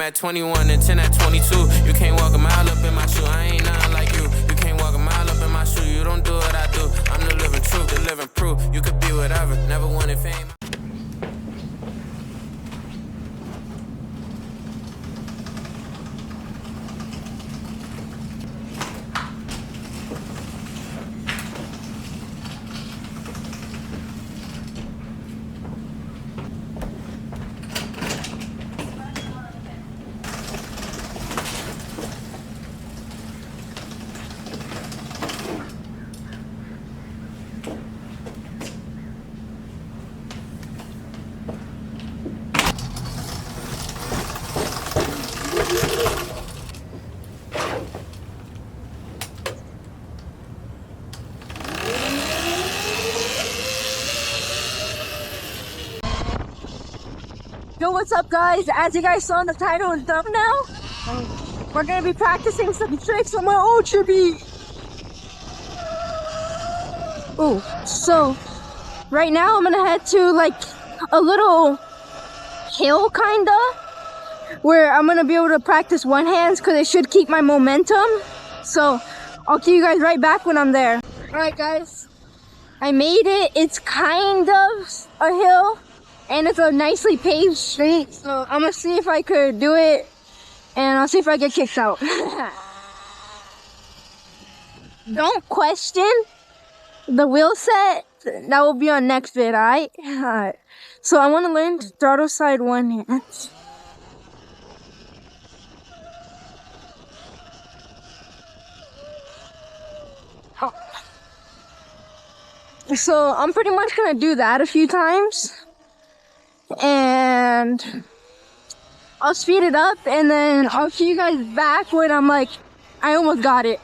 at 21 and 10 at 22. You can't walk a mile up in my shoe. I ain't nothing like you. You can't walk a mile up in my shoe. You don't do what I do. I'm the living truth, the living proof. You could be whatever. Never wanted fame. Yo, what's up guys? As you guys saw in the title and thumbnail, we're gonna be practicing some tricks on my ultra beat. Oh, so right now I'm gonna head to like a little hill kinda, where I'm gonna be able to practice one hands because it should keep my momentum. So I'll see you guys right back when I'm there. Alright guys, I made it. It's kind of a hill and it's a nicely paved street, so I'm gonna see if I could do it, and I'll see if I get kicked out. Don't question the wheel set. That will be on next vid, alright? Alright. So I want to learn throttle side one hand. Oh. So I'm pretty much gonna do that a few times. And I'll speed it up and then I'll see you guys back when I'm like, I almost got it.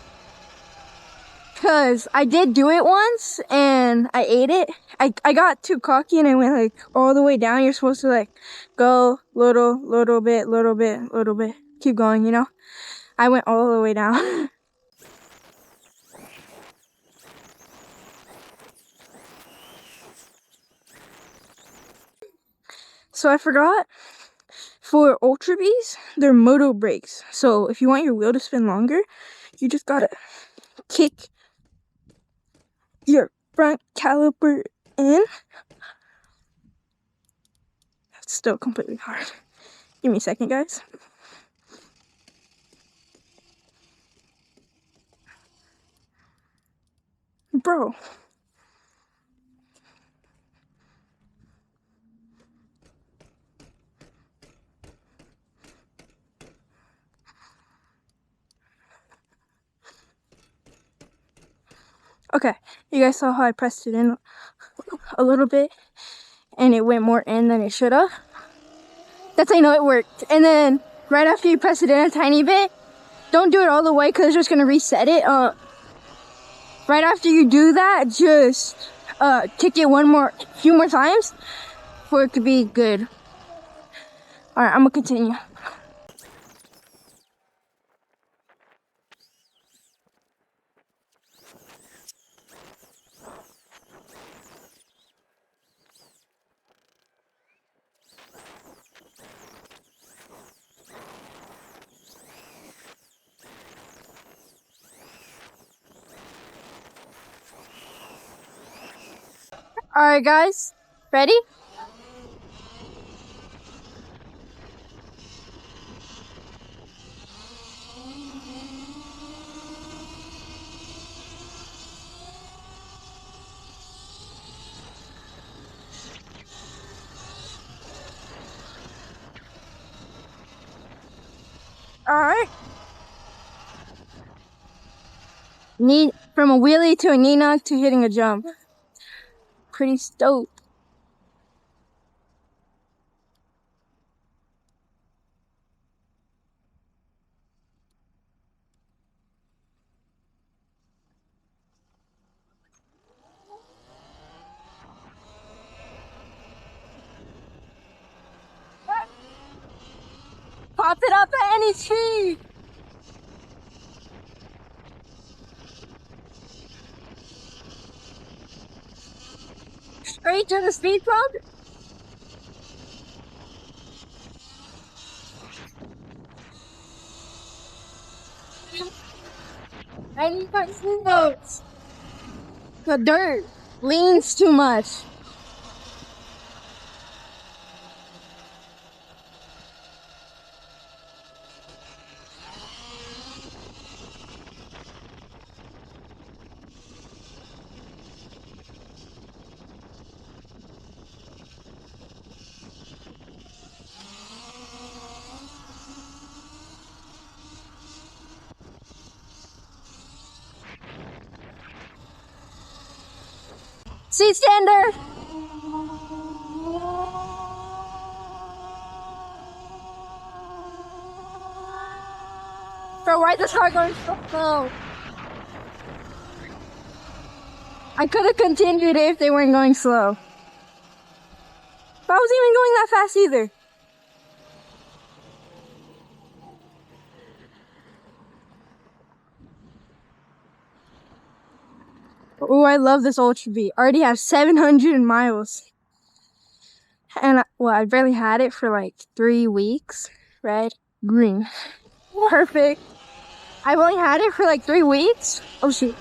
Cause I did do it once and I ate it. I got too cocky and I went like all the way down. You're supposed to like go little bit. Keep going, you know? I went all the way down. So I forgot, for Ultra Bees, they're moto brakes. So if you want your wheel to spin longer, you just gotta kick your front caliper in. That's still completely hard. Give me a second, guys. Bro. Okay, you guys saw how I pressed it in a little bit and it went more in than it should have. That's how you know it worked. And then right after you press it in a tiny bit, don't do it all the way because it's just going to reset it. Right after you do that, just kick it few more times for it to be good. Alright, I'm going to continue. Alright guys, ready? Alright. From a wheelie to a knee knock to hitting a jump. Pretty stoked. Pop it up at any speed. Straight to the speed bump. I need my slopes. The dirt leans too much. Seat stander. Bro, why is this car going so slow? I could have continued if they weren't going slow. But I wasn't even going that fast either. Oh, I love this Ultra V. Already have 700 miles. And, well, I barely had it for like 3 weeks. Red, green. Perfect. I've only had it for like 3 weeks. Oh, shoot.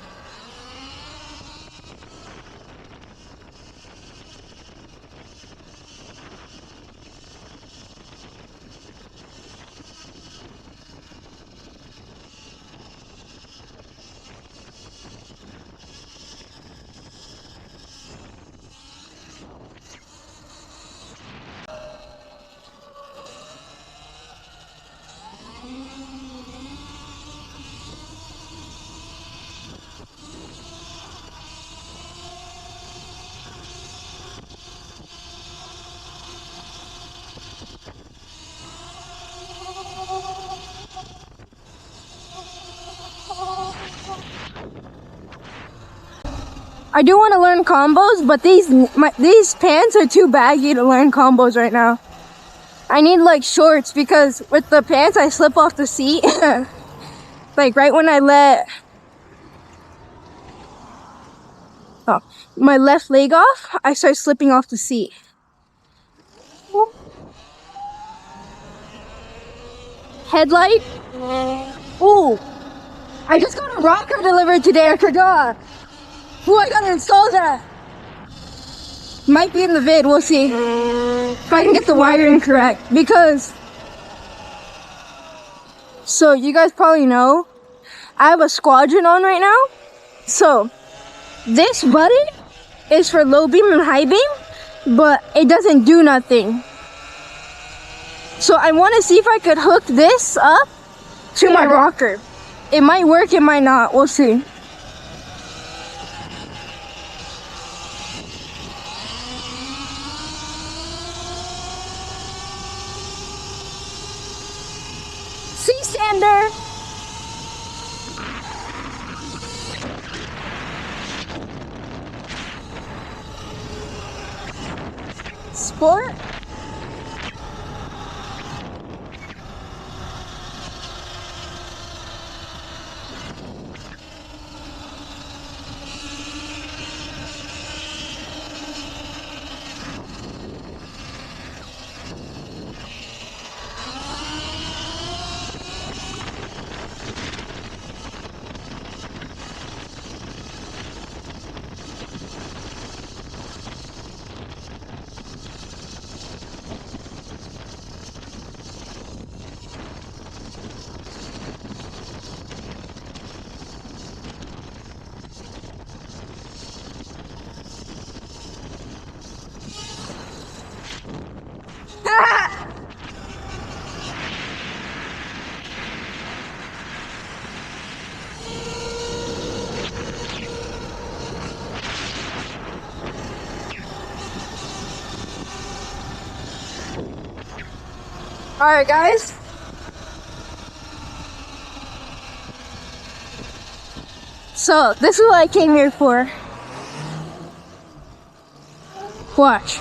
I do want to learn combos, but these pants are too baggy to learn combos right now. I need like shorts because with the pants I slip off the seat. Like right when I let my left leg off, I start slipping off the seat. Headlight. Ooh, I just got a rocker delivered today. I forgot. Ooh, I gotta install that. Might be in the vid, we'll see. If I can get the wiring correct. Because, so you guys probably know, I have a squadron on right now. So, this button is for low beam and high beam, but it doesn't do nothing. So I want to see if I could hook this up to my rocker. It might work, it might not, we'll see. Seat stander. Sport. Alright guys, so this is what I came here for. Watch.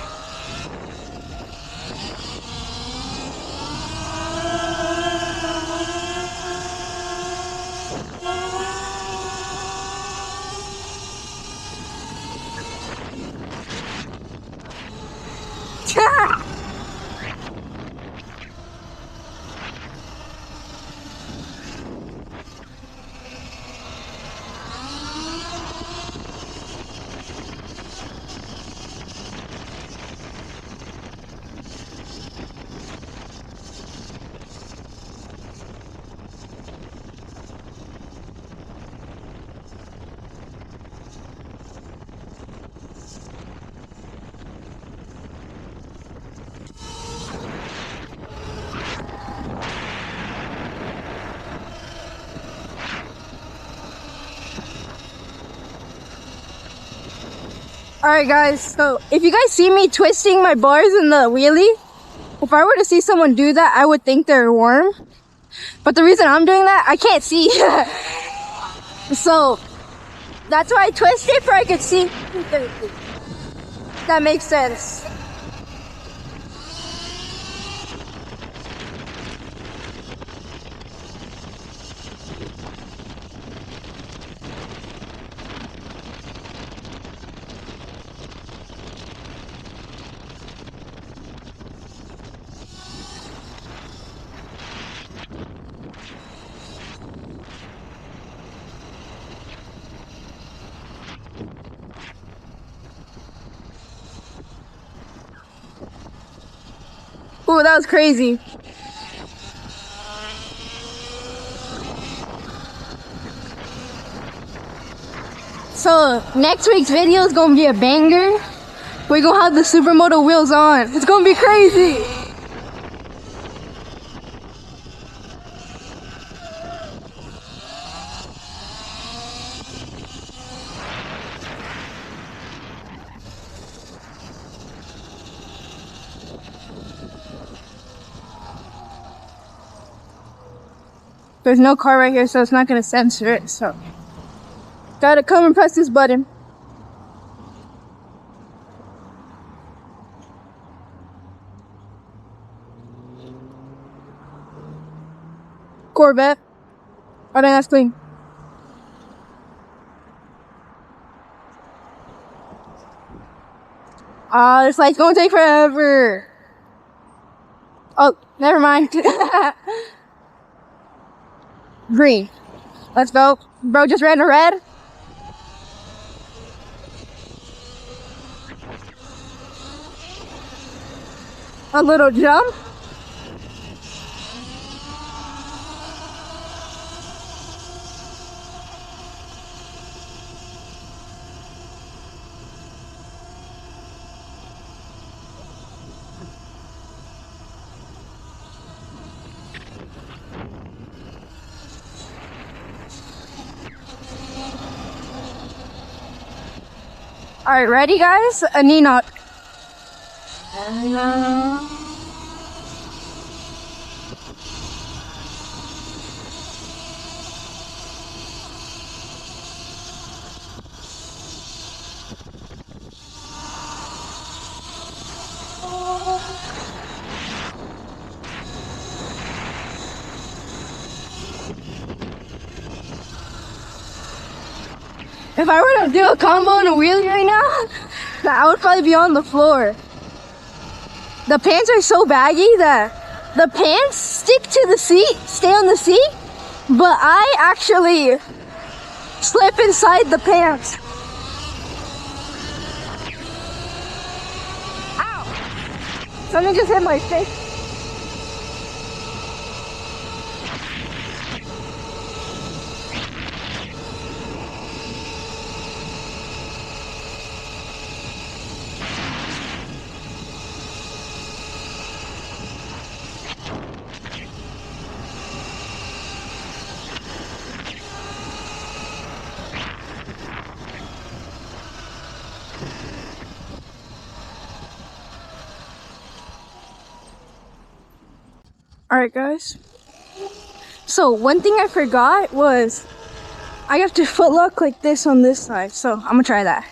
Alright guys, so if you guys see me twisting my bars in the wheelie, if I were to see someone do that, I would think they're warm. But the reason I'm doing that, I can't see. So that's why I twist it, for I could see. That makes sense. Ooh, that was crazy. So next week's video is gonna be a banger. We're gonna have the supermoto wheels on. It's gonna be crazy. There's no car right here, so it's not gonna censor it, so gotta come and press this button. Corvette. Oh, then that's clean. Ah, this light's gonna take forever. Oh, never mind. Green. Let's go. Bro just ran to red. A little jump. Alright, ready guys? A knee knock. If I were to do a combo and a wheelie right now, I would probably be on the floor. The pants are so baggy that the pants stick to the seat, stay on the seat, but I actually slip inside the pants. Ow! Something just hit my face. Alright guys, so one thing I forgot was I have to foot lock like this on this side, so I'm gonna try that.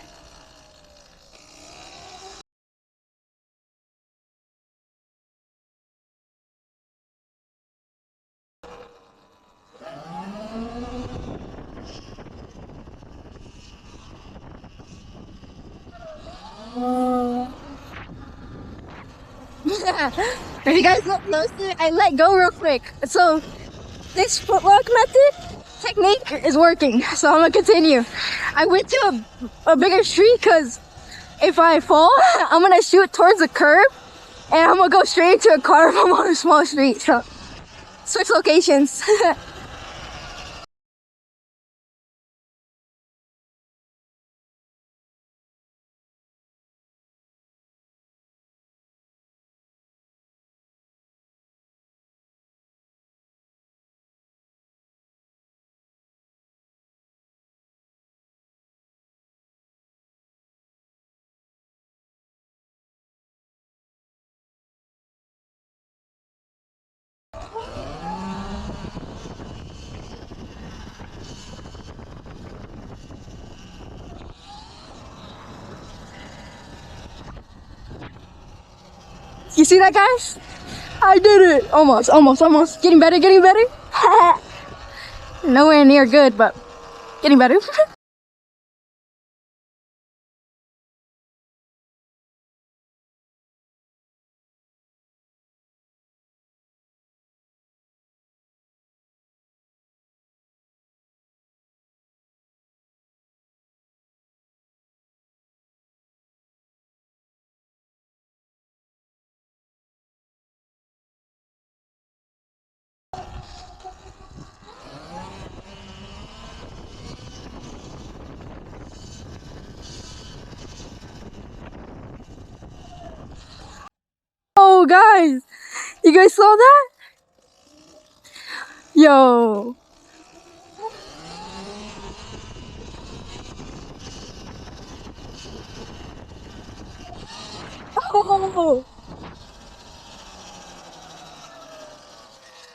If you guys notice it, I let go real quick. So this footlock method technique is working. So I'm gonna continue. I went to a bigger street because if I fall, I'm gonna shoot towards the curb and I'm gonna go straight into a car if I'm on a small street. So switch locations. You see that, guys? I did it. Almost. Getting better. Nowhere near good, but getting better. Oh, guys, you guys saw that? Yo. Oh.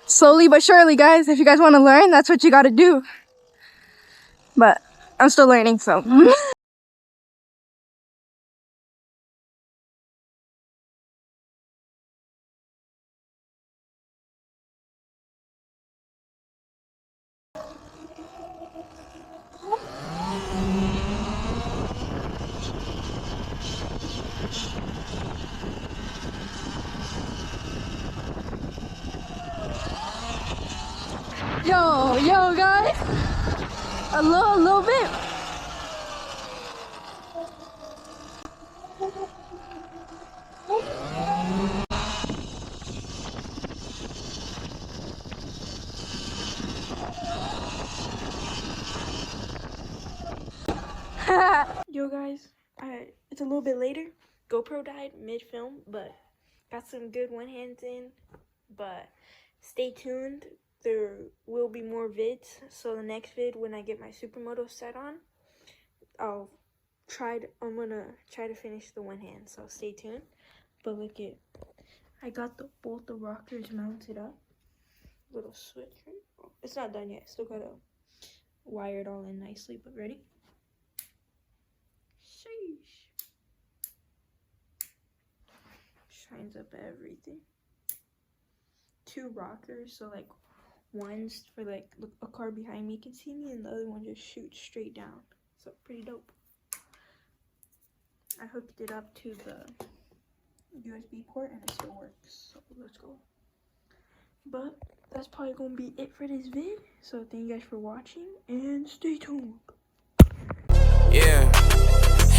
Slowly but surely, guys. If you guys want to learn, that's what you got to do. But I'm still learning, so. Yo, guys. A little bit. Yo, guys. It's a little bit later. GoPro died mid-film, but got some good one hands in. But stay tuned. There will be more vids. So the next vid, when I get my supermoto set on, I'm gonna try to finish the one hand. So stay tuned. But look it, I got both the rockers mounted up. Little switch. Oh, it's not done yet. Still gotta wire it all in nicely. But ready? Sheesh. Shines up everything. 2 rockers, so like one's for like a car behind me can see me, and the other one just shoots straight down. So pretty dope. I hooked it up to the USB port and it still works. So let's go. But that's probably gonna be it for this vid. So thank you guys for watching and stay tuned. Yeah.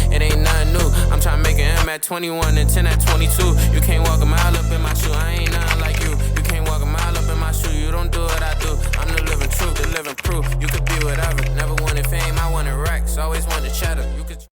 It ain't nothing new. I'm trying to make an M at 21 and 10 at 22. You can't walk a mile up in my shoe. I ain't nothing like you. You can't walk a mile up in my shoe. You don't do what I do. I'm the living truth, the living proof. You could be whatever. Never wanted fame, I wanted racks. Always wanted cheddar. You could